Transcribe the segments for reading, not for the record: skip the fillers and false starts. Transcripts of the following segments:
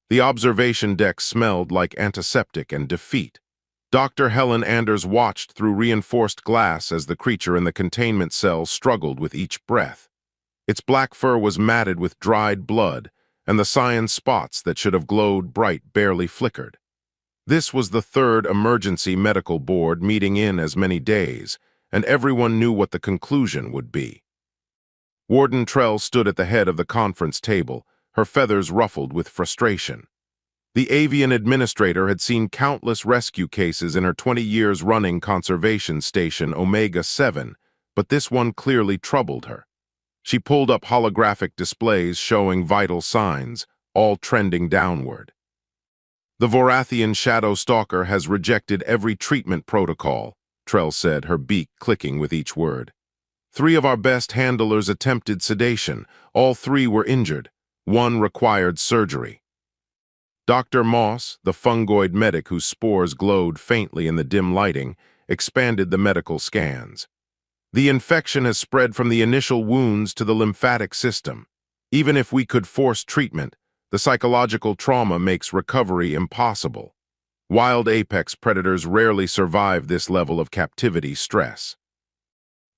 The observation deck smelled like antiseptic and defeat. Dr. Helen Anders watched through reinforced glass as the creature in the containment cell struggled with each breath. Its black fur was matted with dried blood, and the cyan spots that should have glowed bright barely flickered. This was the third emergency medical board meeting in as many days, and everyone knew what the conclusion would be. Warden Trell stood at the head of the conference table, her feathers ruffled with frustration. The avian administrator had seen countless rescue cases in her 20 years running conservation station Omega-7, but this one clearly troubled her. She pulled up holographic displays showing vital signs, all trending downward. The Vorathian Shadow Stalker has rejected every treatment protocol, Trell said, her beak clicking with each word. 3 of our best handlers attempted sedation. All 3 were injured. 1 required surgery. Dr. Moss, the fungoid medic whose spores glowed faintly in the dim lighting, expanded the medical scans. The infection has spread from the initial wounds to the lymphatic system. Even if we could force treatment, the psychological trauma makes recovery impossible. Wild apex predators rarely survive this level of captivity stress.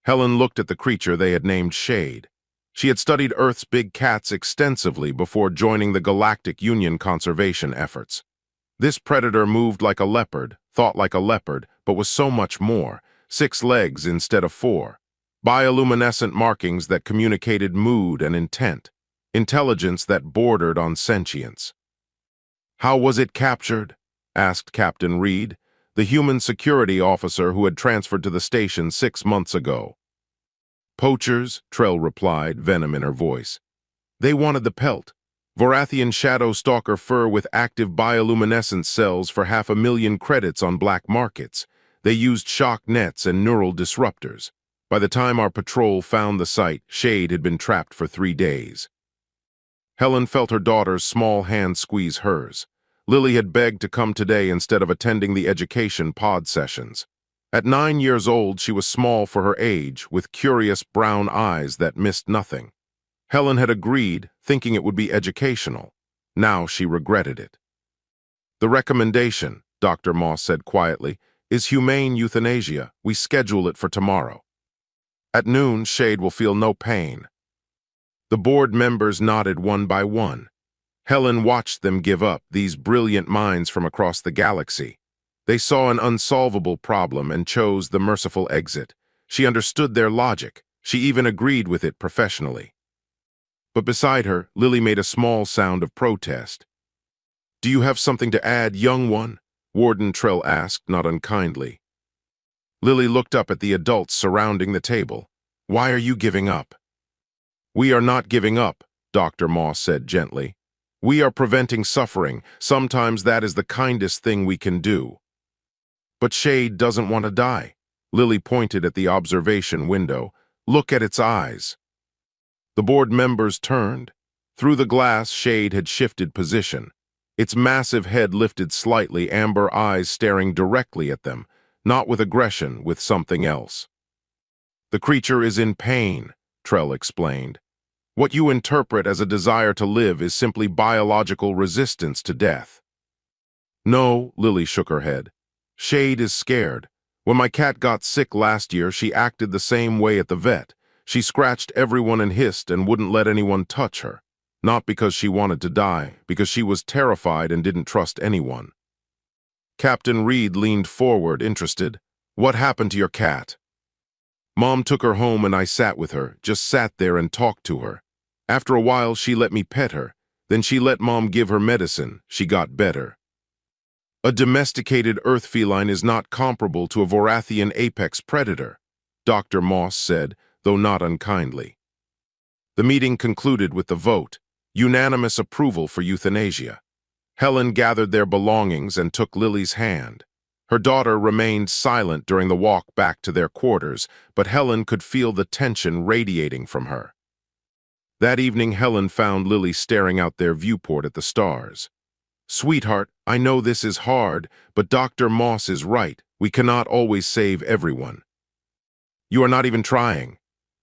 Helen looked at the creature they had named Shade. She had studied Earth's big cats extensively before joining the Galactic Union conservation efforts. This predator moved like a leopard, thought like a leopard, but was so much more. 6 legs instead of 4. Bioluminescent markings that communicated mood and intent. Intelligence that bordered on sentience. "How was it captured?" asked Captain Reed, the human security officer who had transferred to the station 6 months ago. "Poachers," Trell replied, venom in her voice. "They wanted the pelt. Vorathian Shadow Stalker fur with active bioluminescence cells for 500,000 credits on black markets. They used shock nets and neural disruptors. By the time our patrol found the site, Shade had been trapped for 3 days. Helen felt her daughter's small hand squeeze hers. Lily had begged to come today instead of attending the education pod sessions. At 9 years old, she was small for her age, with curious brown eyes that missed nothing. Helen had agreed, thinking it would be educational. Now she regretted it. "The recommendation," Dr. Moss said quietly, "is humane euthanasia. We schedule it for tomorrow. At noon, Shade will feel no pain." The board members nodded one by one. Helen watched them give up, these brilliant minds from across the galaxy. They saw an unsolvable problem and chose the merciful exit. She understood their logic. She even agreed with it professionally. But beside her, Lily made a small sound of protest. "Do you have something to add, young one?" Warden Trell asked, not unkindly. Lily looked up at the adults surrounding the table. "Why are you giving up?" "We are not giving up," Dr. Moss said gently. "We are preventing suffering. Sometimes that is the kindest thing we can do." "But Shade doesn't want to die." Lily pointed at the observation window. "Look at its eyes." The board members turned. Through the glass, Shade had shifted position. Its massive head lifted slightly, amber eyes staring directly at them, not with aggression, with something else. "The creature is in pain," Trell explained. "What you interpret as a desire to live is simply biological resistance to death." "No," Lily shook her head. "Shade is scared. When my cat got sick last year, she acted the same way at the vet. She scratched everyone and hissed and wouldn't let anyone touch her. Not because she wanted to die, because she was terrified and didn't trust anyone." Captain Reed leaned forward, interested. "What happened to your cat?" "Mom took her home and I sat with her, just sat there and talked to her. After a while, she let me pet her. Then she let Mom give her medicine. She got better." "A domesticated earth feline is not comparable to a Vorathian apex predator," Dr. Moss said, though not unkindly. The meeting concluded with the vote, unanimous approval for euthanasia. Helen gathered their belongings and took Lily's hand. Her daughter remained silent during the walk back to their quarters, but Helen could feel the tension radiating from her. That evening, Helen found Lily staring out their viewport at the stars. "Sweetheart, I know this is hard, but Dr. Moss is right. We cannot always save everyone." "You are not even trying."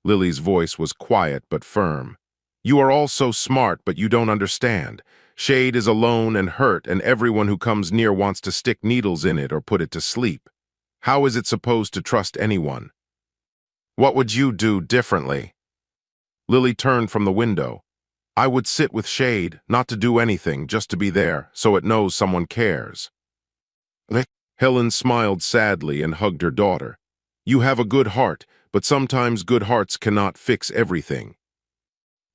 Lily's voice was quiet but firm. You are all so smart, but you don't understand. Shade is alone and hurt, and everyone who comes near wants to stick needles in it or put it to sleep. How is it supposed to trust anyone? What would you do differently? Lily turned from the window. I would sit with Shade, not to do anything, just to be there, so it knows someone cares. Helen smiled sadly and hugged her daughter. You have a good heart, but sometimes good hearts cannot fix everything.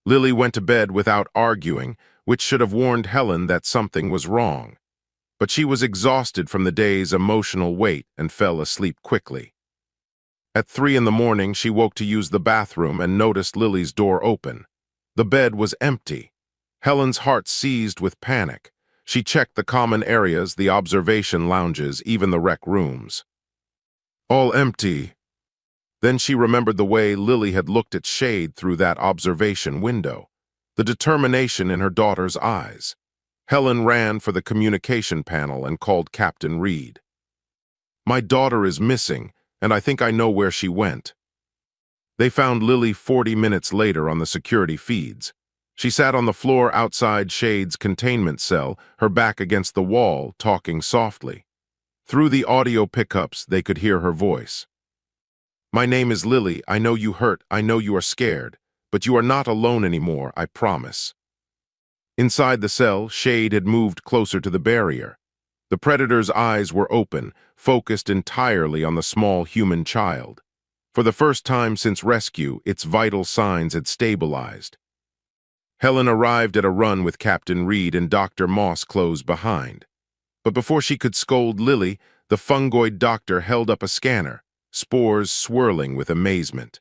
Lily went to bed without arguing, which should have warned Helen that something was wrong. But she was exhausted from the day's emotional weight and fell asleep quickly. At 3 in the morning, she woke to use the bathroom and noticed Lily's door open. The bed was empty. Helen's heart seized with panic. She checked the common areas, the observation lounges, even the rec rooms. All empty. Then she remembered the way Lily had looked at Shade through that observation window, the determination in her daughter's eyes. Helen ran for the communication panel and called Captain Reed. My daughter is missing, and I think I know where she went. They found Lily 40 minutes later on the security feeds. She sat on the floor outside Shade's containment cell, her back against the wall, talking softly. Through the audio pickups, they could hear her voice. My name is Lily. I know you hurt. I know you are scared. But you are not alone anymore, I promise. Inside the cell, Shade had moved closer to the barrier. The predator's eyes were open, focused entirely on the small human child. For the first time since rescue, its vital signs had stabilized. Helen arrived at a run with Captain Reed and Dr. Moss close behind. But before she could scold Lily, the fungoid doctor held up a scanner, spores swirling with amazement.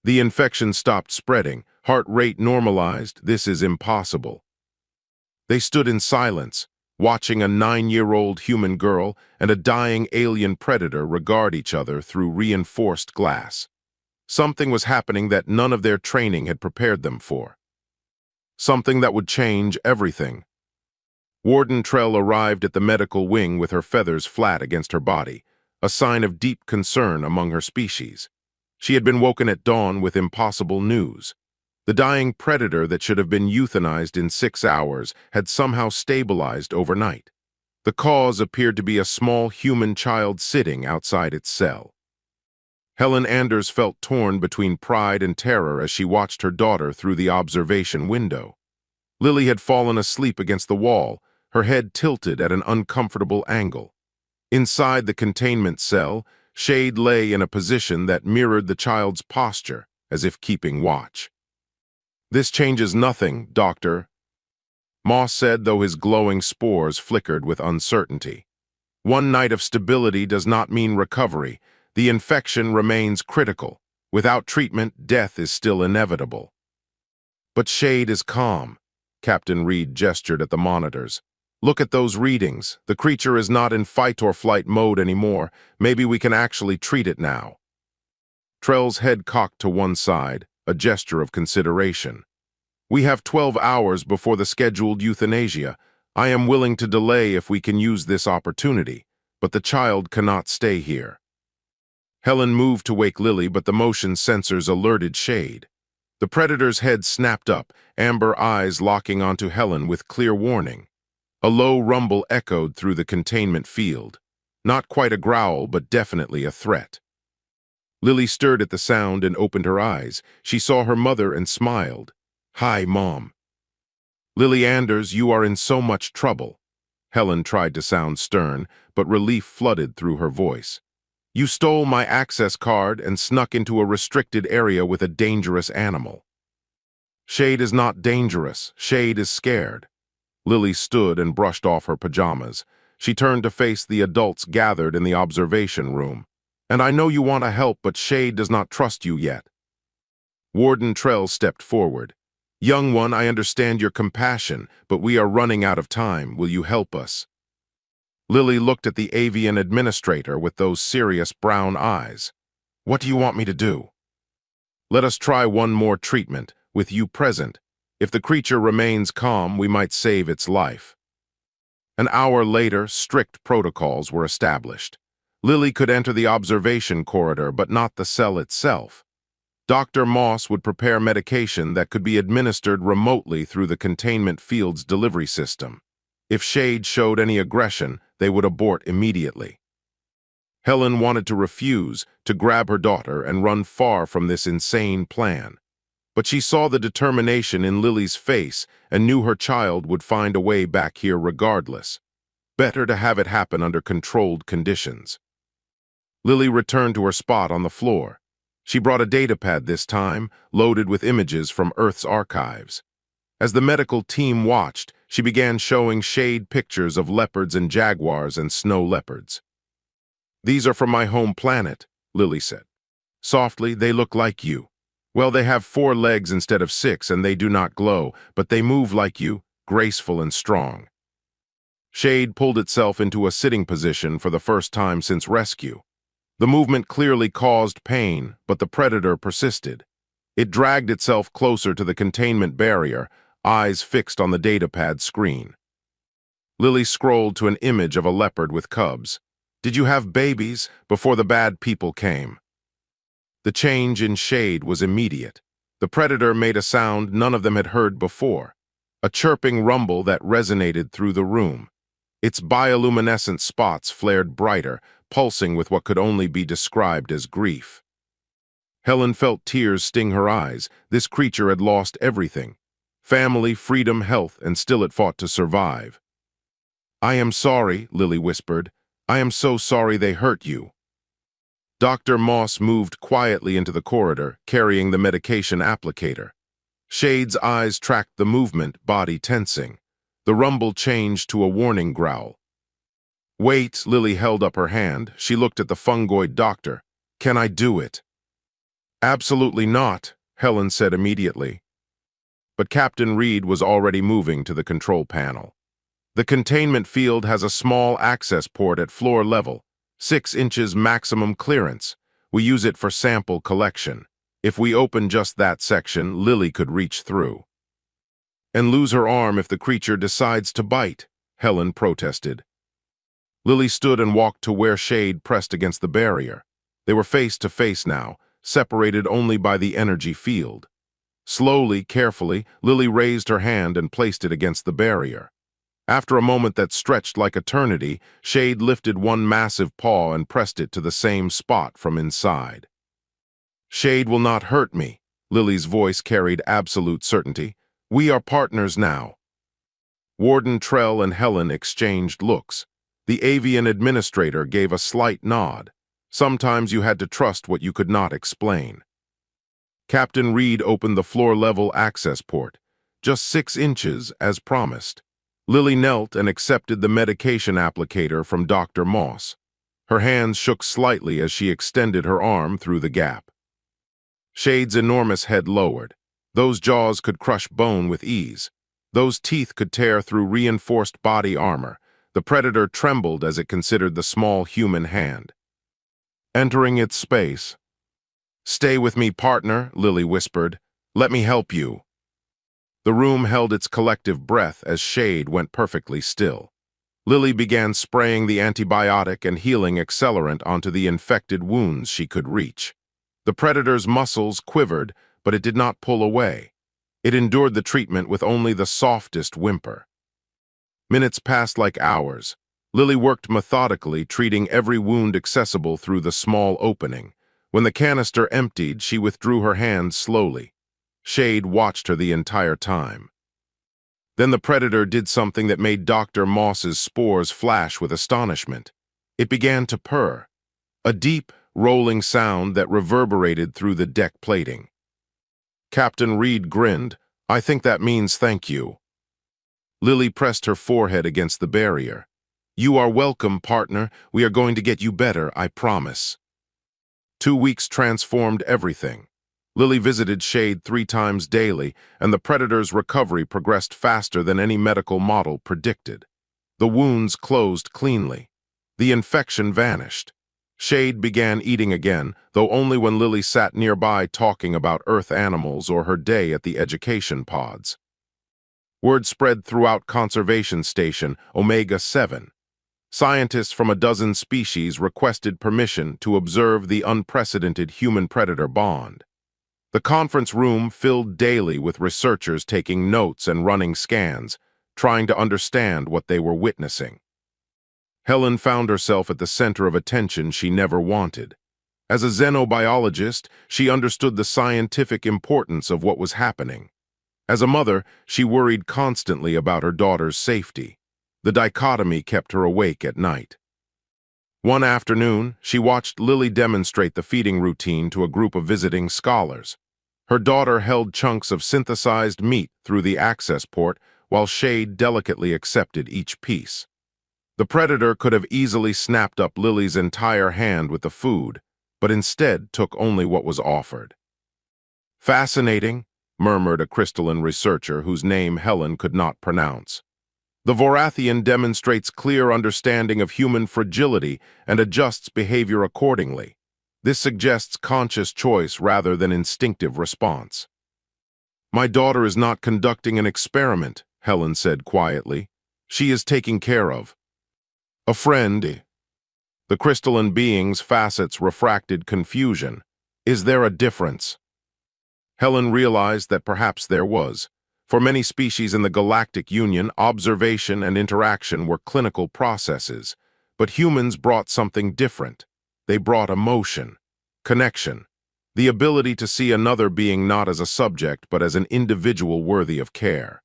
The infection stopped spreading, heart rate normalized. This is impossible. They stood in silence, watching a 9-year-old human girl and a dying alien predator regard each other through reinforced glass. Something was happening that none of their training had prepared them for. Something that would change everything. Warden Trell arrived at the medical wing with her feathers flat against her body, a sign of deep concern among her species. She had been woken at dawn with impossible news. The dying predator that should have been euthanized in 6 hours had somehow stabilized overnight. The cause appeared to be a small human child sitting outside its cell. Helen Anders felt torn between pride and terror as she watched her daughter through the observation window. Lily had fallen asleep against the wall, her head tilted at an uncomfortable angle. Inside the containment cell, Shade lay in a position that mirrored the child's posture, as if keeping watch. This changes nothing, Doctor, Moss said, though his glowing spores flickered with uncertainty. One night of stability does not mean recovery. The infection remains critical. Without treatment, death is still inevitable. But Shade is calm. Captain Reed gestured at the monitors. Look at those readings. The creature is not in fight or flight mode anymore. Maybe we can actually treat it now. Trell's head cocked to one side, a gesture of consideration. We have 12 hours before the scheduled euthanasia. I am willing to delay if we can use this opportunity, but the child cannot stay here. Helen moved to wake Lily, but the motion sensors alerted Shade. The predator's head snapped up, amber eyes locking onto Helen with clear warning. A low rumble echoed through the containment field. Not quite a growl, but definitely a threat. Lily stirred at the sound and opened her eyes. She saw her mother and smiled. Hi, Mom. Lily Anders, you are in so much trouble. Helen tried to sound stern, but relief flooded through her voice. You stole my access card and snuck into a restricted area with a dangerous animal. Shade is not dangerous. Shade is scared. Lily stood and brushed off her pajamas. She turned to face the adults gathered in the observation room. And I know you want to help, but Shade does not trust you yet. Warden Trell stepped forward. Young one, I understand your compassion, but we are running out of time. Will you help us? Lily looked at the avian administrator with those serious brown eyes. What do you want me to do? Let us try one more treatment, with you present. If the creature remains calm, we might save its life. An hour later, strict protocols were established. Lily could enter the observation corridor, but not the cell itself. Dr. Moss would prepare medication that could be administered remotely through the containment field's delivery system. If Shade showed any aggression, they would abort immediately. Helen wanted to refuse, to grab her daughter and run far from this insane plan. But she saw the determination in Lily's face and knew her child would find a way back here regardless. Better to have it happen under controlled conditions. Lily returned to her spot on the floor. She brought a datapad this time, loaded with images from Earth's archives. As the medical team watched, she began showing Shade pictures of leopards and jaguars and snow leopards. "These are from my home planet," Lily said. "Softly, they look like you. Well, they have 4 legs instead of 6, and they do not glow, but they move like you, graceful and strong." Shade pulled itself into a sitting position for the first time since rescue. The movement clearly caused pain, but the predator persisted. It dragged itself closer to the containment barrier, eyes fixed on the datapad screen. Lily scrolled to an image of a leopard with cubs. "Did you have babies before the bad people came?" The change in Shade was immediate. The predator made a sound none of them had heard before, a chirping rumble that resonated through the room. Its bioluminescent spots flared brighter, pulsing with what could only be described as grief. Helen felt tears sting her eyes. This creature had lost everything: family, freedom, health, and still it fought to survive. "I am sorry," Lily whispered. "I am so sorry they hurt you." Dr. Moss moved quietly into the corridor, carrying the medication applicator. Shade's eyes tracked the movement, body tensing. The rumble changed to a warning growl. "Wait," Lily held up her hand. She looked at the fungoid doctor. "Can I do it?" "Absolutely not," Helen said immediately. But Captain Reed was already moving to the control panel. "The containment field has a small access port at floor level, 6 inches maximum clearance. We use it for sample collection. If we open just that section, Lily could reach through." "And lose her arm if the creature decides to bite," Helen protested. Lily stood and walked to where Shade pressed against the barrier. They were face to face now, separated only by the energy field. Slowly, carefully, Lily raised her hand and placed it against the barrier. After a moment that stretched like eternity, Shade lifted one massive paw and pressed it to the same spot from inside. "Shade will not hurt me," Lily's voice carried absolute certainty. "We are partners now." Warden Trell and Helen exchanged looks. The avian administrator gave a slight nod. Sometimes you had to trust what you could not explain. Captain Reed opened the floor-level access port. Just 6 inches, as promised. Lily knelt and accepted the medication applicator from Dr. Moss. Her hands shook slightly as she extended her arm through the gap. Shade's enormous head lowered. Those jaws could crush bone with ease. Those teeth could tear through reinforced body armor. The predator trembled as it considered the small human hand. Entering its space. "Stay with me, partner," Lily whispered. "Let me help you." The room held its collective breath as Shade went perfectly still. Lily began spraying the antibiotic and healing accelerant onto the infected wounds she could reach. The predator's muscles quivered, but it did not pull away. It endured the treatment with only the softest whimper. Minutes passed like hours. Lily worked methodically, treating every wound accessible through the small opening. When the canister emptied, she withdrew her hand slowly. Shade watched her the entire time. Then the predator did something that made Dr. Moss's spores flash with astonishment. It began to purr, a deep, rolling sound that reverberated through the deck plating. Captain Reed grinned. "I think that means thank you." Lily pressed her forehead against the barrier. "You are welcome, partner. We are going to get you better, I promise." 2 weeks transformed everything. Lily visited Shade 3 times daily, and the predator's recovery progressed faster than any medical model predicted. The wounds closed cleanly. The infection vanished. Shade began eating again, though only when Lily sat nearby talking about Earth animals or her day at the education pods. Word spread throughout Conservation Station Omega-7. Scientists from a dozen species requested permission to observe the unprecedented human-predator bond. The conference room filled daily with researchers taking notes and running scans, trying to understand what they were witnessing. Helen found herself at the center of attention she never wanted. As a xenobiologist, she understood the scientific importance of what was happening. As a mother, she worried constantly about her daughter's safety. The dichotomy kept her awake at night. One afternoon, she watched Lily demonstrate the feeding routine to a group of visiting scholars. Her daughter held chunks of synthesized meat through the access port while Shade delicately accepted each piece. The predator could have easily snapped up Lily's entire hand with the food, but instead took only what was offered. "Fascinating," murmured a crystalline researcher whose name Helen could not pronounce. "The Vorathian demonstrates clear understanding of human fragility and adjusts behavior accordingly. This suggests conscious choice rather than instinctive response." "My daughter is not conducting an experiment," Helen said quietly. "She is taking care of a friend." The crystalline being's facets refracted confusion. "Is there a difference?" Helen realized that perhaps there was. For many species in the Galactic Union, observation and interaction were clinical processes, but humans brought something different. They brought emotion, connection, the ability to see another being not as a subject but as an individual worthy of care.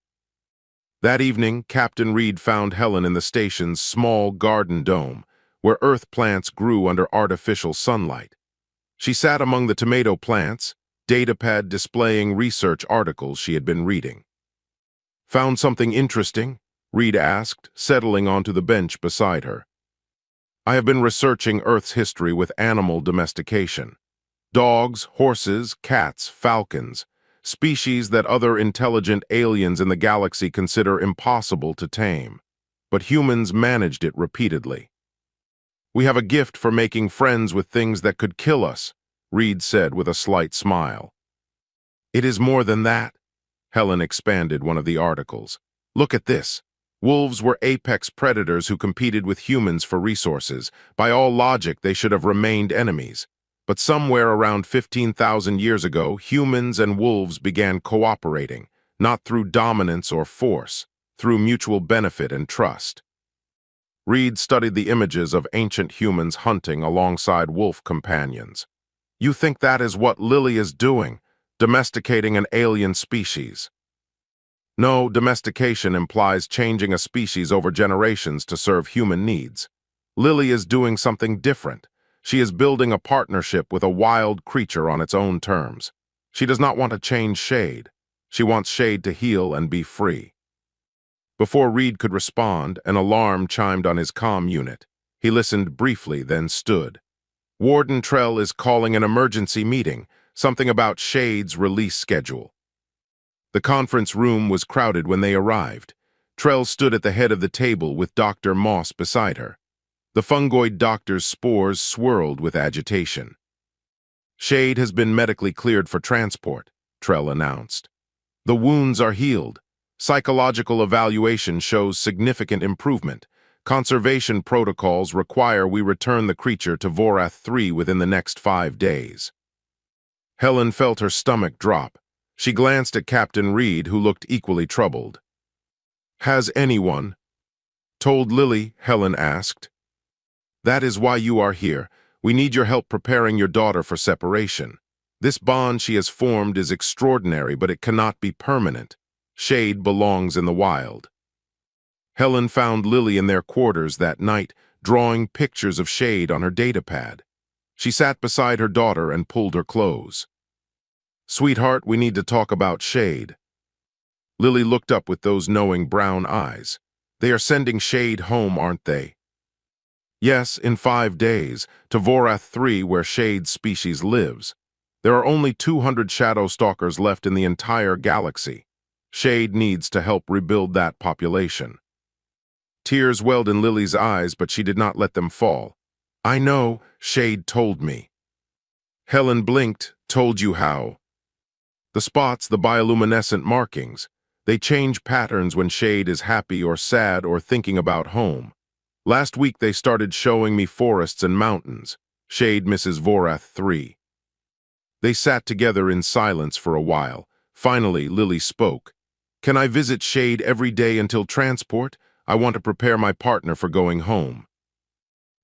That evening, Captain Reed found Helen in the station's small garden dome, where earth plants grew under artificial sunlight. She sat among the tomato plants, datapad displaying research articles she had been reading. "Found something interesting?" Reed asked, settling onto the bench beside her. "I have been researching Earth's history with animal domestication. Dogs, horses, cats, falcons, species that other intelligent aliens in the galaxy consider impossible to tame. But humans managed it repeatedly. We have a gift for making friends with things that could kill us," Reed said with a slight smile. "It is more than that." Helen expanded one of the articles. "Look at this. Wolves were apex predators who competed with humans for resources. By all logic, they should have remained enemies. But somewhere around 15,000 years ago, humans and wolves began cooperating, not through dominance or force, through mutual benefit and trust." Reed studied the images of ancient humans hunting alongside wolf companions. "You think that is what Lily is doing, domesticating an alien species?" "No, domestication implies changing a species over generations to serve human needs. Lily is doing something different. She is building a partnership with a wild creature on its own terms. She does not want to change Shade. She wants Shade to heal and be free." Before Reed could respond, an alarm chimed on his comm unit. He listened briefly, then stood. "Warden Trell is calling an emergency meeting, something about Shade's release schedule." The conference room was crowded when they arrived. Trell stood at the head of the table with Dr. Moss beside her. The fungoid doctor's spores swirled with agitation. "Shade has been medically cleared for transport," Trell announced. "The wounds are healed. Psychological evaluation shows significant improvement. Conservation protocols require we return the creature to Vorath 3 within the next 5 days." Helen felt her stomach drop. She glanced at Captain Reed, who looked equally troubled. "Has anyone told Lily?" Helen asked. "That is why you are here. We need your help preparing your daughter for separation. This bond she has formed is extraordinary, but it cannot be permanent. Shade belongs in the wild." Helen found Lily in their quarters that night, drawing pictures of Shade on her datapad. She sat beside her daughter and pulled her close. "Sweetheart, we need to talk about Shade." Lily looked up with those knowing brown eyes. "They are sending Shade home, aren't they?" "Yes, in 5 days, to Vorath 3 where Shade's species lives. There are only 200 Shadow Stalkers left in the entire galaxy. Shade needs to help rebuild that population." Tears welled in Lily's eyes, but she did not let them fall. "I know, Shade told me." Helen blinked. "Told you how?" "The spots, the bioluminescent markings. They change patterns when Shade is happy or sad or thinking about home. Last week they started showing me forests and mountains. Shade misses Vorath 3. They sat together in silence for a while. Finally, Lily spoke. "Can I visit Shade every day until transport? I want to prepare my partner for going home."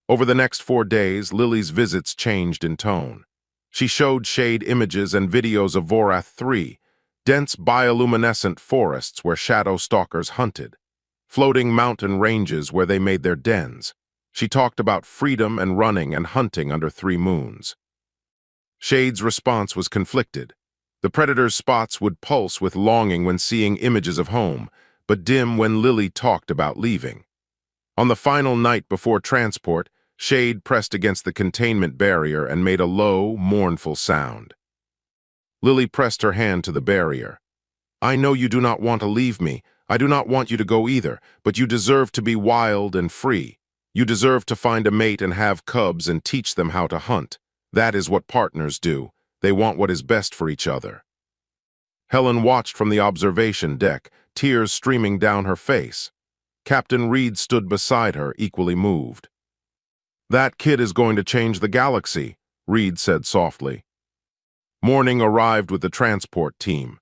Over the next 4 days, Lily's visits changed in tone. She showed Shade images and videos of Vorath 3, dense bioluminescent forests where shadow stalkers hunted, floating mountain ranges where they made their dens. She talked about freedom and running and hunting under 3 moons. Shade's response was conflicted. The predator's spots would pulse with longing when seeing images of home, but dim when Lily talked about leaving. On the final night before transport, Shade pressed against the containment barrier and made a low, mournful sound. Lily pressed her hand to the barrier. "I know you do not want to leave me. I do not want you to go either, but you deserve to be wild and free. You deserve to find a mate and have cubs and teach them how to hunt. That is what partners do. They want what is best for each other." Helen watched from the observation deck, tears streaming down her face. Captain Reed stood beside her, equally moved. "That kid is going to change the galaxy," Reed said softly. Morning arrived with the transport team.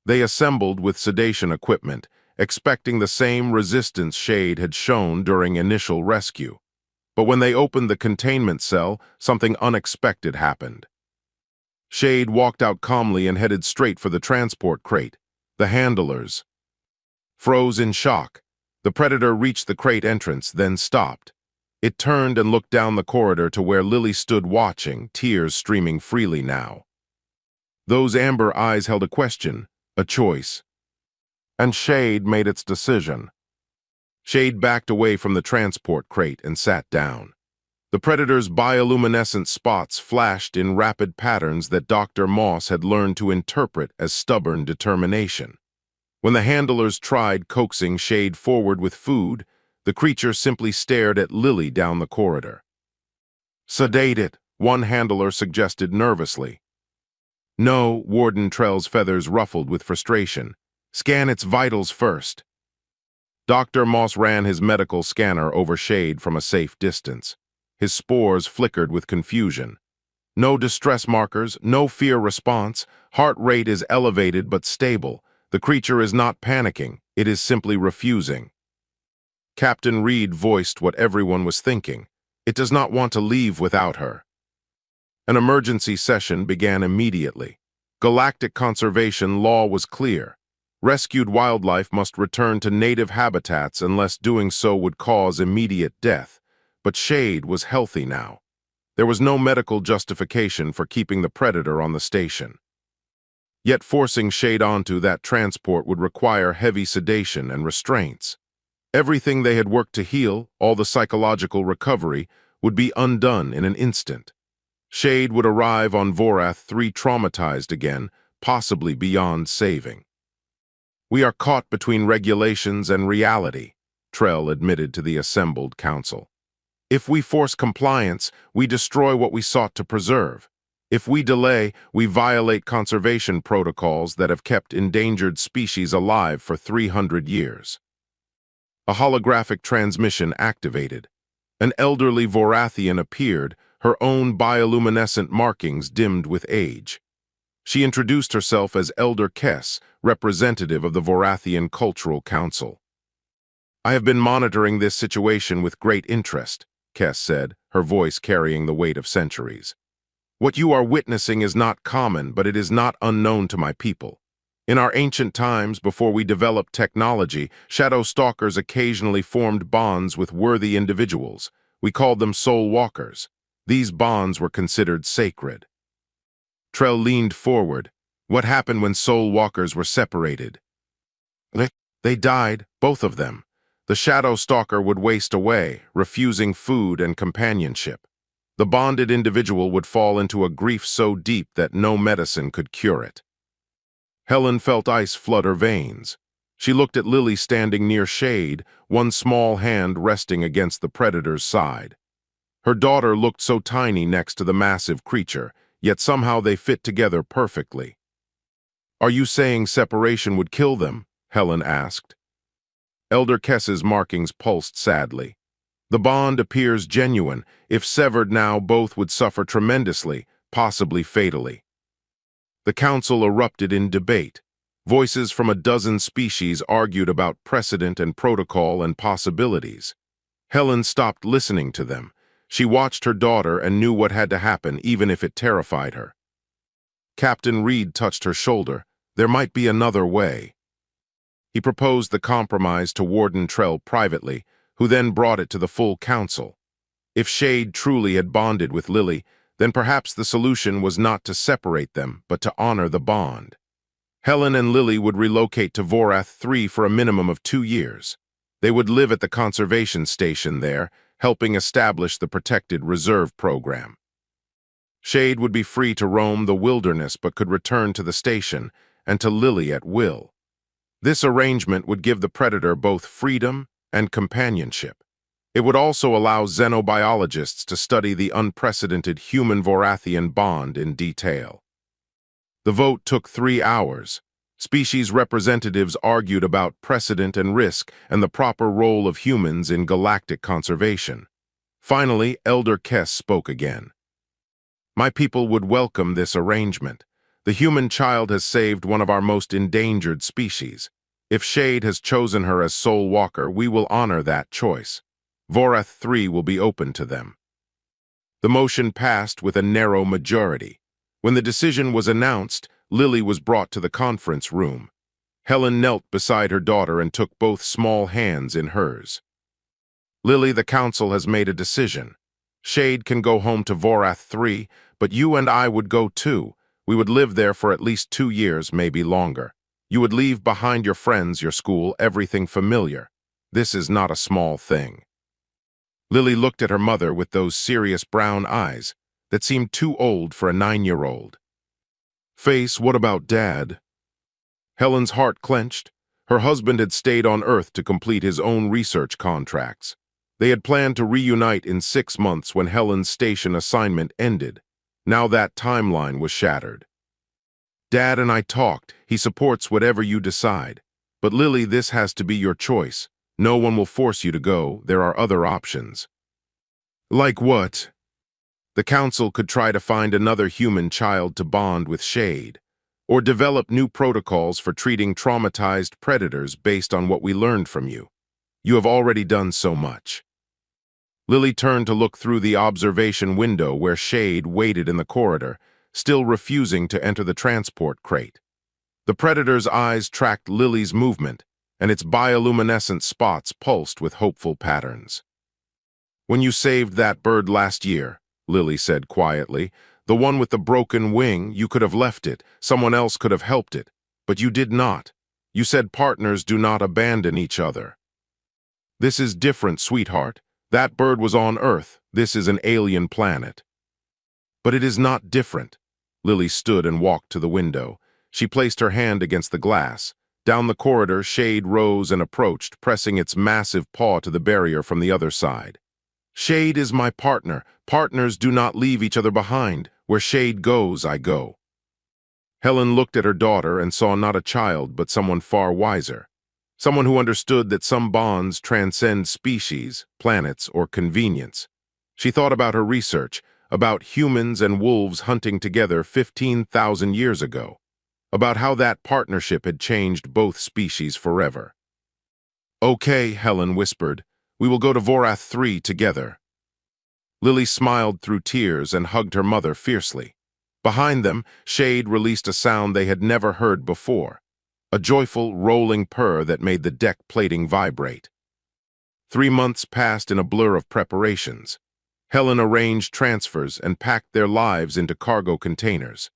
They assembled with sedation equipment, expecting the same resistance Shade had shown during initial rescue. But when they opened the containment cell, something unexpected happened. Shade walked out calmly and headed straight for the transport crate. The handlers froze in shock. The predator reached the crate entrance, then stopped. It turned and looked down the corridor to where Lily stood watching, tears streaming freely now. Those amber eyes held a question, a choice. And Shade made its decision. Shade backed away from the transport crate and sat down. The predator's bioluminescent spots flashed in rapid patterns that Dr. Moss had learned to interpret as stubborn determination. When the handlers tried coaxing Shade forward with food, the creature simply stared at Lily down the corridor. "Sedate it," one handler suggested nervously. "No," Warden Trell's feathers ruffled with frustration. "Scan its vitals first." Dr. Moss ran his medical scanner over Shade from a safe distance. His spores flickered with confusion. No distress markers, no fear response. Heart rate is elevated but stable. The creature is not panicking. It is simply refusing. Captain Reed voiced what everyone was thinking. It does not want to leave without her. An emergency session began immediately. Galactic conservation law was clear. Rescued wildlife must return to native habitats unless doing so would cause immediate death. But Shade was healthy now. There was no medical justification for keeping the predator on the station. Yet forcing Shade onto that transport would require heavy sedation and restraints. Everything they had worked to heal, all the psychological recovery, would be undone in an instant. Shade would arrive on Vorath 3 traumatized again, possibly beyond saving. "We are caught between regulations and reality," Trell admitted to the assembled council. "If we force compliance, we destroy what we sought to preserve. If we delay, we violate conservation protocols that have kept endangered species alive for 300 years. A holographic transmission activated. An elderly Vorathian appeared, her own bioluminescent markings dimmed with age. She introduced herself as Elder Kess, representative of the Vorathian Cultural Council. "I have been monitoring this situation with great interest," Kess said, her voice carrying the weight of centuries. "What you are witnessing is not common, but it is not unknown to my people. In our ancient times, before we developed technology, shadow stalkers occasionally formed bonds with worthy individuals. We called them soul walkers. These bonds were considered sacred." Trell leaned forward. "What happened when soul walkers were separated?" They died, both of them. The shadow stalker would waste away, refusing food and companionship. The bonded individual would fall into a grief so deep that no medicine could cure it." Helen felt ice flood her veins. She looked at Lily standing near Shade, one small hand resting against the predator's side. Her daughter looked so tiny next to the massive creature, yet somehow they fit together perfectly. "Are you saying separation would kill them?" Helen asked. Elder Kess's markings pulsed sadly. "The bond appears genuine. If severed now, both would suffer tremendously, possibly fatally." The council erupted in debate. Voices from a dozen species argued about precedent and protocol and possibilities. Helen stopped listening to them. She watched her daughter and knew what had to happen, even if it terrified her. Captain Reed touched her shoulder. There might be another way. He proposed the compromise to Warden Trell privately, who then brought it to the full council. If Shade truly had bonded with Lily, then perhaps the solution was not to separate them, but to honor the bond. Helen and Lily would relocate to Vorath 3 for a minimum of 2 years. They would live at the conservation station there, helping establish the protected reserve program. Shade would be free to roam the wilderness but could return to the station and to Lily at will. This arrangement would give the Predator both freedom and companionship. It would also allow xenobiologists to study the unprecedented human-Vorathian bond in detail. The vote took 3 hours. Species representatives argued about precedent and risk and the proper role of humans in galactic conservation. Finally, Elder Kess spoke again. My people would welcome this arrangement. The human child has saved one of our most endangered species. If Shade has chosen her as Soul Walker, we will honor that choice. Vorath 3 will be open to them. The motion passed with a narrow majority. When the decision was announced, Lily was brought to the conference room. Helen knelt beside her daughter and took both small hands in hers. Lily, the council has made a decision. Shade can go home to Vorath 3, but you and I would go too. We would live there for at least 2 years, maybe longer. You would leave behind your friends, your school, everything familiar. This is not a small thing. Lily looked at her mother with those serious brown eyes that seemed too old for a 9-year-old. Face, what about Dad? Helen's heart clenched. Her husband had stayed on Earth to complete his own research contracts. They had planned to reunite in 6 months when Helen's station assignment ended. Now that timeline was shattered. Dad and I talked. He supports whatever you decide. But Lily, this has to be your choice. No one will force you to go. There are other options. Like what? The council could try to find another human child to bond with Shade, or develop new protocols for treating traumatized predators based on what we learned from you. You have already done so much. Lily turned to look through the observation window where Shade waited in the corridor, still refusing to enter the transport crate. The predator's eyes tracked Lily's movement, and its bioluminescent spots pulsed with hopeful patterns. When you saved that bird last year, Lily said quietly, the one with the broken wing, you could have left it. Someone else could have helped it. But you did not. You said partners do not abandon each other. This is different, sweetheart. That bird was on Earth. This is an alien planet. But it is not different. Lily stood and walked to the window. She placed her hand against the glass. Down the corridor, Shade rose and approached, pressing its massive paw to the barrier from the other side. Shade is my partner. Partners do not leave each other behind. Where Shade goes, I go. Helen looked at her daughter and saw not a child, but someone far wiser. Someone who understood that some bonds transcend species, planets, or convenience. She thought about her research, about humans and wolves hunting together 15,000 years ago, about how that partnership had changed both species forever. Okay, Helen whispered. We will go to Vorath 3 together. Lily smiled through tears and hugged her mother fiercely. Behind them, Shade released a sound they had never heard before, a joyful, rolling purr that made the deck plating vibrate. 3 months passed in a blur of preparations. Helen arranged transfers and packed their lives into cargo containers.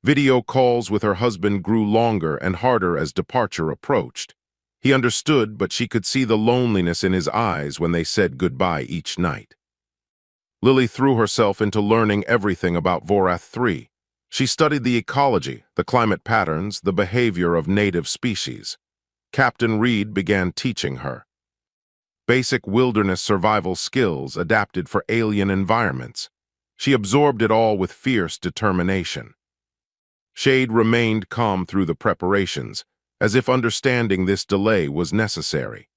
Video calls with her husband grew longer and harder as departure approached. He understood, but she could see the loneliness in his eyes when they said goodbye each night. Lily threw herself into learning everything about Vorath 3. She studied the ecology, the climate patterns, the behavior of native species. Captain Reed began teaching her. Basic wilderness survival skills adapted for alien environments. She absorbed it all with fierce determination. Shade remained calm through the preparations, as if understanding this delay was necessary.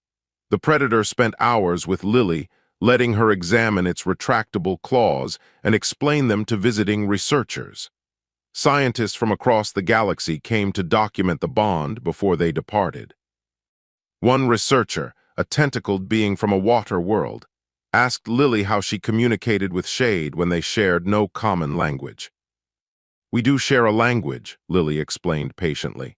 The predator spent hours with Lily, letting her examine its retractable claws and explain them to visiting researchers. Scientists from across the galaxy came to document the bond before they departed. One researcher, a tentacled being from a water world, asked Lily how she communicated with Shade when they shared no common language. "We do share a language," Lily explained patiently.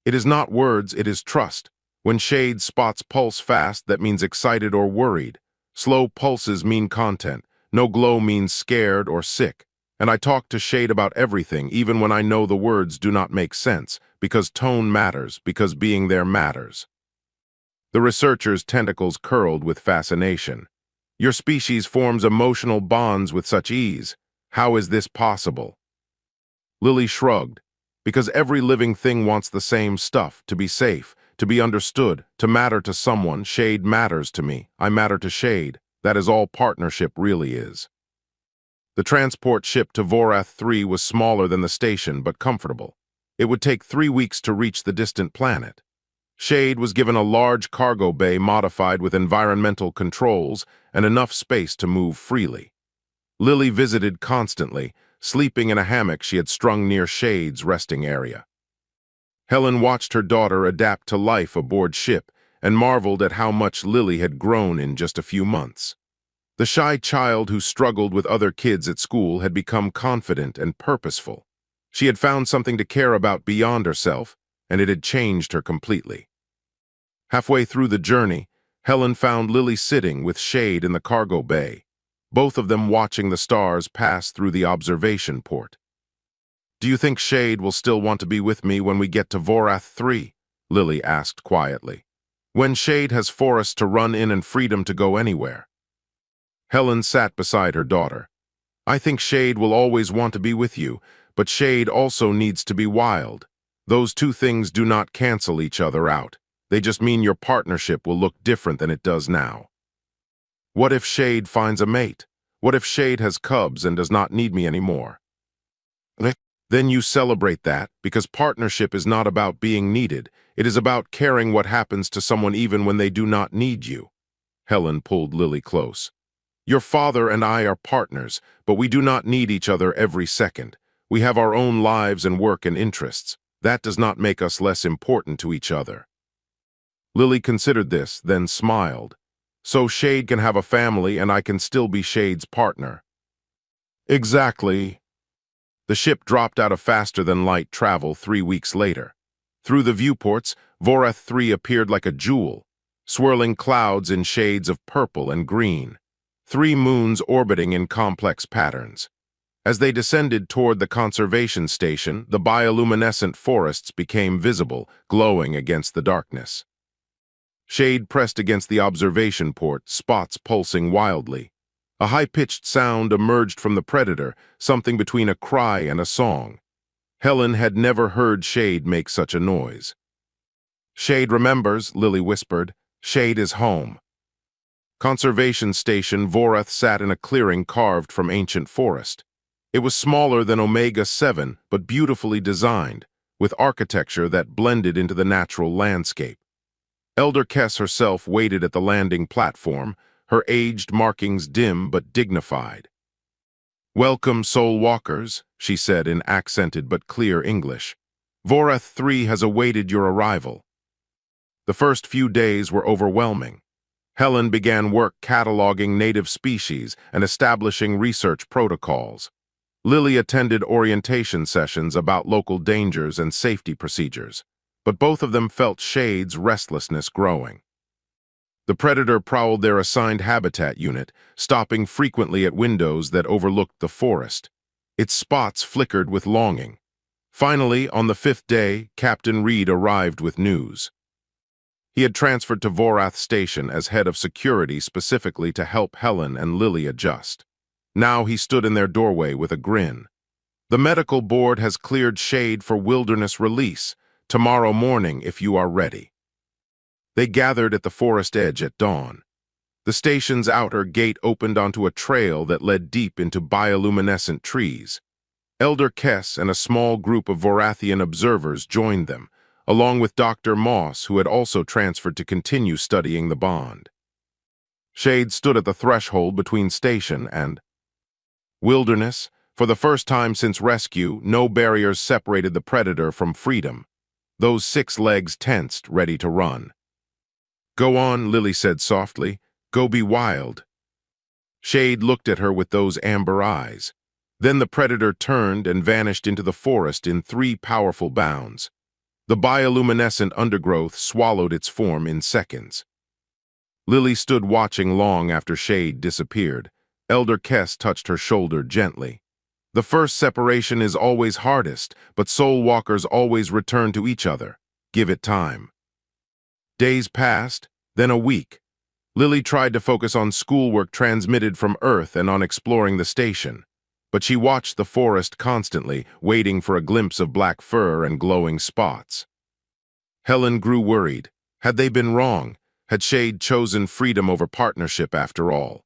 "It is not words, it is trust. When Shade spots pulse fast, that means excited or worried. Slow pulses mean content. No glow means scared or sick. And I talk to Shade about everything, even when I know the words do not make sense, because tone matters, because being there matters." The researcher's tentacles curled with fascination. "Your species forms emotional bonds with such ease. How is this possible?" Lily shrugged. "Because every living thing wants the same stuff, to be safe, to be understood, to matter to someone. Shade matters to me. I matter to Shade. That is all partnership really is." The transport ship to Vorath 3 was smaller than the station, but comfortable. It would take 3 weeks to reach the distant planet. Shade was given a large cargo bay modified with environmental controls and enough space to move freely. Lily visited constantly, sleeping in a hammock she had strung near Shade's resting area. Helen watched her daughter adapt to life aboard ship and marveled at how much Lily had grown in just a few months. The shy child who struggled with other kids at school had become confident and purposeful. She had found something to care about beyond herself, and it had changed her completely. Halfway through the journey, Helen found Lily sitting with Shade in the cargo bay, both of them watching the stars pass through the observation port. "Do you think Shade will still want to be with me when we get to Vorath 3? Lily asked quietly. "When Shade has forests to run in and freedom to go anywhere." Helen sat beside her daughter. "I think Shade will always want to be with you, but Shade also needs to be wild. Those two things do not cancel each other out. They just mean your partnership will look different than it does now. What if Shade finds a mate? What if Shade has cubs and does not need me anymore? Then you celebrate that, because partnership is not about being needed. It is about caring what happens to someone even when they do not need you." Helen pulled Lily close. "Your father and I are partners, but we do not need each other every second. We have our own lives and work and interests. That does not make us less important to each other." Lily considered this, then smiled. "So Shade can have a family and I can still be Shade's partner." "Exactly." The ship dropped out of faster-than-light travel 3 weeks later. Through the viewports, Vorath 3 appeared like a jewel, swirling clouds in shades of purple and green, 3 moons orbiting in complex patterns. As they descended toward the conservation station, the bioluminescent forests became visible, glowing against the darkness. Shade pressed against the observation port, spots pulsing wildly. A high-pitched sound emerged from the predator, something between a cry and a song. Helen had never heard Shade make such a noise. "Shade remembers," Lily whispered. "Shade is home." Conservation Station Vorath sat in a clearing carved from ancient forest. It was smaller than Omega 7, but beautifully designed, with architecture that blended into the natural landscape. Elder Kess herself waited at the landing platform, her aged markings dim but dignified. "Welcome, soul walkers," she said in accented but clear English. "Vorath 3 has awaited your arrival." The first few days were overwhelming. Helen began work cataloging native species and establishing research protocols. Lily attended orientation sessions about local dangers and safety procedures, but both of them felt Shade's restlessness growing. The predator prowled their assigned habitat unit, stopping frequently at windows that overlooked the forest. Its spots flickered with longing. Finally, on the 5th day, Captain Reed arrived with news. He had transferred to Vorath Station as head of security specifically to help Helen and Lily adjust. Now he stood in their doorway with a grin. "The medical board has cleared Shade for wilderness release. Tomorrow morning, if you are ready." They gathered at the forest edge at dawn. The station's outer gate opened onto a trail that led deep into bioluminescent trees. Elder Kess and a small group of Vorathian observers joined them, along with Dr. Moss, who had also transferred to continue studying the bond. Shade stood at the threshold between station and wilderness. For the first time since rescue, no barriers separated the predator from freedom. Those 6 legs tensed, ready to run. "Go on," Lily said softly. "Go be wild." Shade looked at her with those amber eyes. Then the predator turned and vanished into the forest in 3 powerful bounds. The bioluminescent undergrowth swallowed its form in seconds. Lily stood watching long after Shade disappeared. Elder Kess touched her shoulder gently. "The first separation is always hardest, but soul walkers always return to each other. Give it time." Days passed, then a week. Lily tried to focus on schoolwork transmitted from Earth and on exploring the station. But she watched the forest constantly, waiting for a glimpse of black fur and glowing spots. Helen grew worried. Had they been wrong? Had Shade chosen freedom over partnership after all?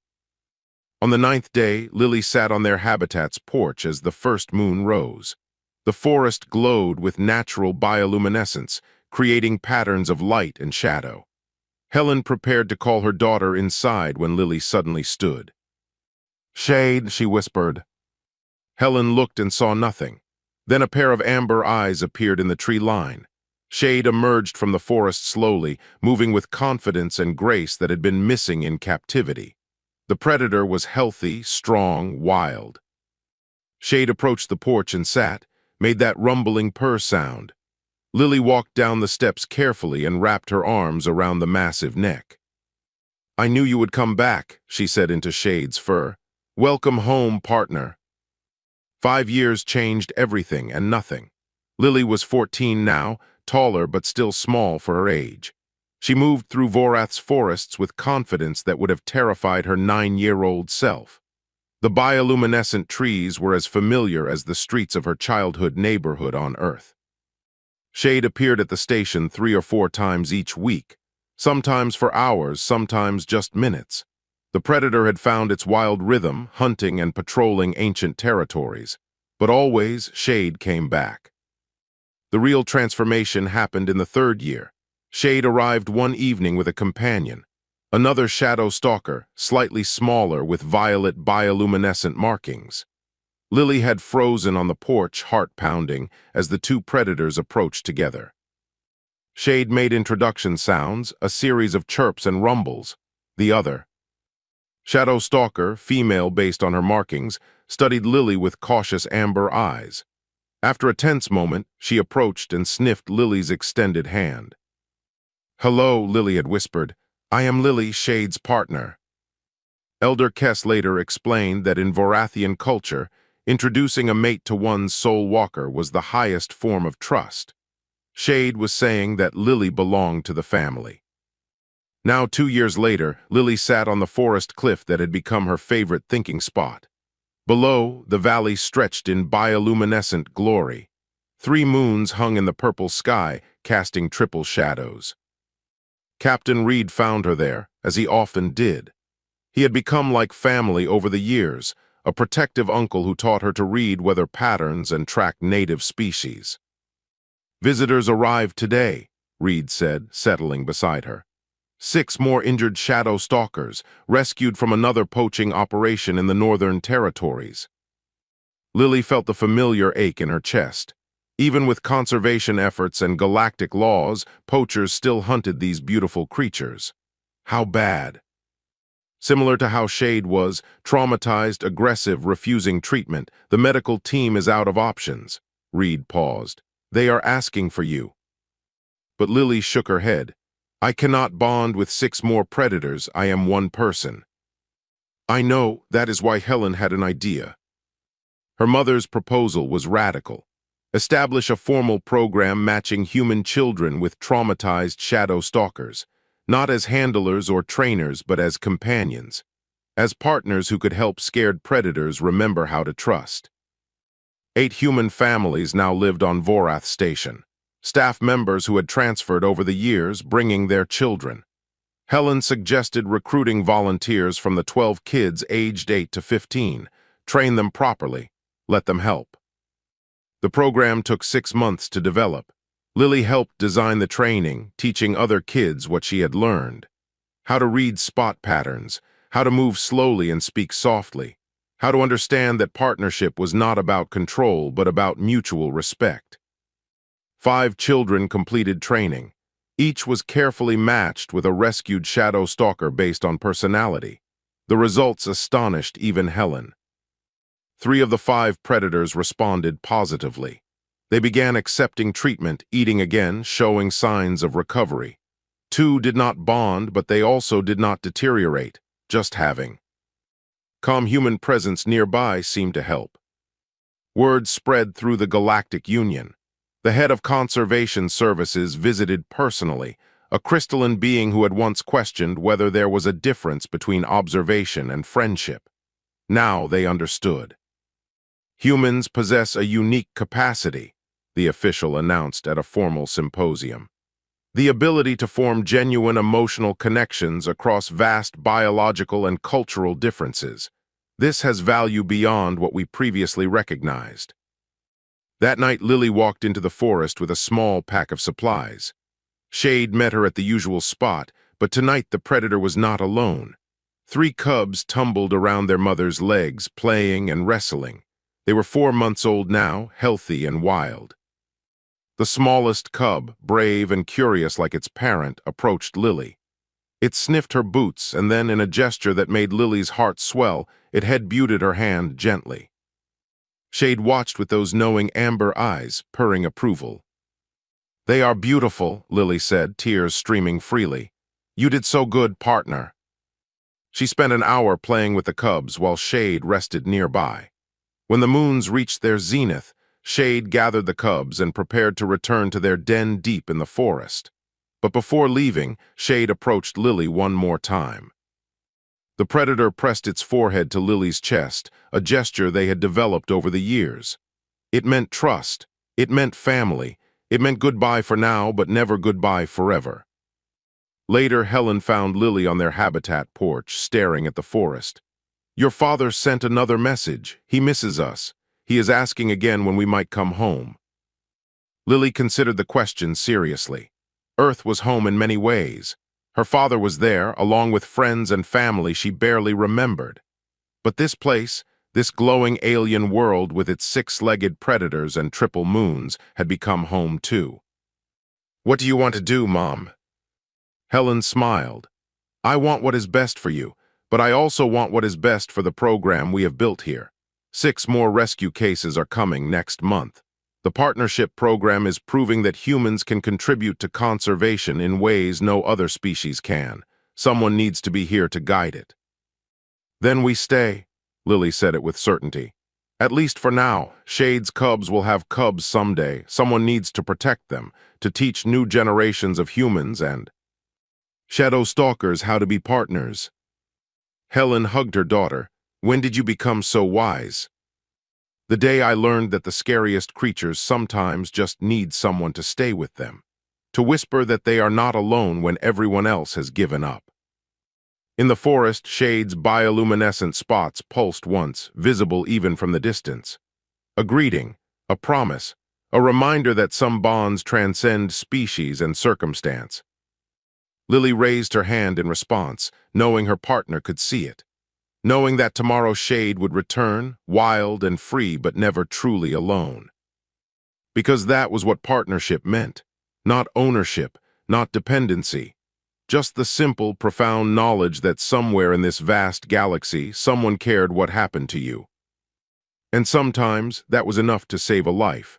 On the 9th day, Lily sat on their habitat's porch as the first moon rose. The forest glowed with natural bioluminescence, creating patterns of light and shadow. Helen prepared to call her daughter inside when Lily suddenly stood. "Shade," she whispered. Helen looked and saw nothing. Then a pair of amber eyes appeared in the tree line. Shade emerged from the forest slowly, moving with confidence and grace that had been missing in captivity. The predator was healthy, strong, wild. Shade approached the porch and sat, made that rumbling purr sound. Lily walked down the steps carefully and wrapped her arms around the massive neck. "I knew you would come back," she said into Shade's fur. "Welcome home, partner." 5 years changed everything and nothing. Lily was 14 now, taller but still small for her age. She moved through Vorath's forests with confidence that would have terrified her 9-year-old self. The bioluminescent trees were as familiar as the streets of her childhood neighborhood on Earth. Shade appeared at the station 3 or 4 times each week, sometimes for hours, sometimes just minutes. The predator had found its wild rhythm, hunting and patrolling ancient territories, but always Shade came back. The real transformation happened in the 3rd year. Shade arrived one evening with a companion, another shadow stalker, slightly smaller with violet bioluminescent markings. Lily had frozen on the porch, heart pounding, as the 2 predators approached together. Shade made introduction sounds, a series of chirps and rumbles. The other, Shadow Stalker, female based on her markings, studied Lily with cautious amber eyes. After a tense moment, she approached and sniffed Lily's extended hand. "Hello," Lily had whispered. "I am Lily, Shade's partner." Elder Kess later explained that in Vorathian culture, introducing a mate to one's soul walker was the highest form of trust. Shade was saying that Lily belonged to the family. Now, 2 years later, Lily sat on the forest cliff that had become her favorite thinking spot. Below, the valley stretched in bioluminescent glory. 3 moons hung in the purple sky, casting triple shadows. Captain Reed found her there, as he often did. He had become like family over the years, a protective uncle who taught her to read weather patterns and track native species. "Visitors arrived today," Reed said, settling beside her. 6 more injured shadow stalkers, rescued from another poaching operation in the Northern Territories. Lily felt the familiar ache in her chest. Even with conservation efforts and galactic laws, poachers still hunted these beautiful creatures. How bad? Similar to how Shade was, traumatized, aggressive, refusing treatment, the medical team is out of options. Reed paused. "They are asking for you." But Lily shook her head. "I cannot bond with 6 more predators. I am one person." "I know, that is why Helen had an idea." Her mother's proposal was radical. Establish a formal program matching human children with traumatized shadow stalkers, not as handlers or trainers, but as companions, as partners who could help scared predators remember how to trust. 8 human families now lived on Vorath Station, staff members who had transferred over the years, bringing their children. Helen suggested recruiting volunteers from the 12 kids aged 8 to 15, train them properly, let them help. The program took 6 months to develop. Lily helped design the training, teaching other kids what she had learned. How to read spot patterns, how to move slowly and speak softly, How to understand that partnership was not about control, but about mutual respect. 5 children completed training. Each was carefully matched with a rescued shadow stalker based on personality. The results astonished even Helen. 3 of the 5 predators responded positively. They began accepting treatment, eating again, showing signs of recovery. 2 did not bond, but they also did not deteriorate, just having. Calm human presence nearby seemed to help. Word spread through the Galactic Union. The head of Conservation Services visited personally, a crystalline being who had once questioned whether there was a difference between observation and friendship. Now they understood. Humans possess a unique capacity, the official announced at a formal symposium. The ability to form genuine emotional connections across vast biological and cultural differences. This has value beyond what we previously recognized. That night, Lily walked into the forest with a small pack of supplies. Shade met her at the usual spot, but tonight the predator was not alone. 3 cubs tumbled around their mother's legs, playing and wrestling. They were 4 months old now, healthy and wild. The smallest cub, brave and curious like its parent, approached Lily. It sniffed her boots, and then, in a gesture that made Lily's heart swell, it head-butted her hand gently. Shade watched with those knowing amber eyes, purring approval. "They are beautiful," Lily said, tears streaming freely. "You did so good, partner." She spent an hour playing with the cubs while Shade rested nearby. When the moons reached their zenith, Shade gathered the cubs and prepared to return to their den deep in the forest. But before leaving, Shade approached Lily one more time. The predator pressed its forehead to Lily's chest, a gesture they had developed over the years. It meant trust. It meant family. It meant goodbye for now, but never goodbye forever. Later, Helen found Lily on their habitat porch, staring at the forest. "Your father sent another message. He misses us. He is asking again when we might come home." Lily considered the question seriously. Earth was home in many ways. Her father was there, along with friends and family she barely remembered. But this place, this glowing alien world with its 6-legged predators and triple moons, had become home too. "What do you want to do, Mom?" Helen smiled. "I want what is best for you, but I also want what is best for the program we have built here. 6 more rescue cases are coming next month. The partnership program is proving that humans can contribute to conservation in ways no other species can. Someone needs to be here to guide it." "Then we stay," Lily said it with certainty. "At least for now. Shade's cubs will have cubs someday. Someone needs to protect them, to teach new generations of humans and shadow stalkers how to be partners." Helen hugged her daughter. "When did you become so wise?" "The day I learned that the scariest creatures sometimes just need someone to stay with them, to whisper that they are not alone when everyone else has given up." In the forest, Shade's bioluminescent spots pulsed once, visible even from the distance. A greeting, a promise, a reminder that some bonds transcend species and circumstance. Lily raised her hand in response, knowing her partner could see it. Knowing that tomorrow Shade would return, wild and free but never truly alone. Because that was what partnership meant. Not ownership, not dependency. Just the simple, profound knowledge that somewhere in this vast galaxy, someone cared what happened to you. And sometimes that was enough to save a life.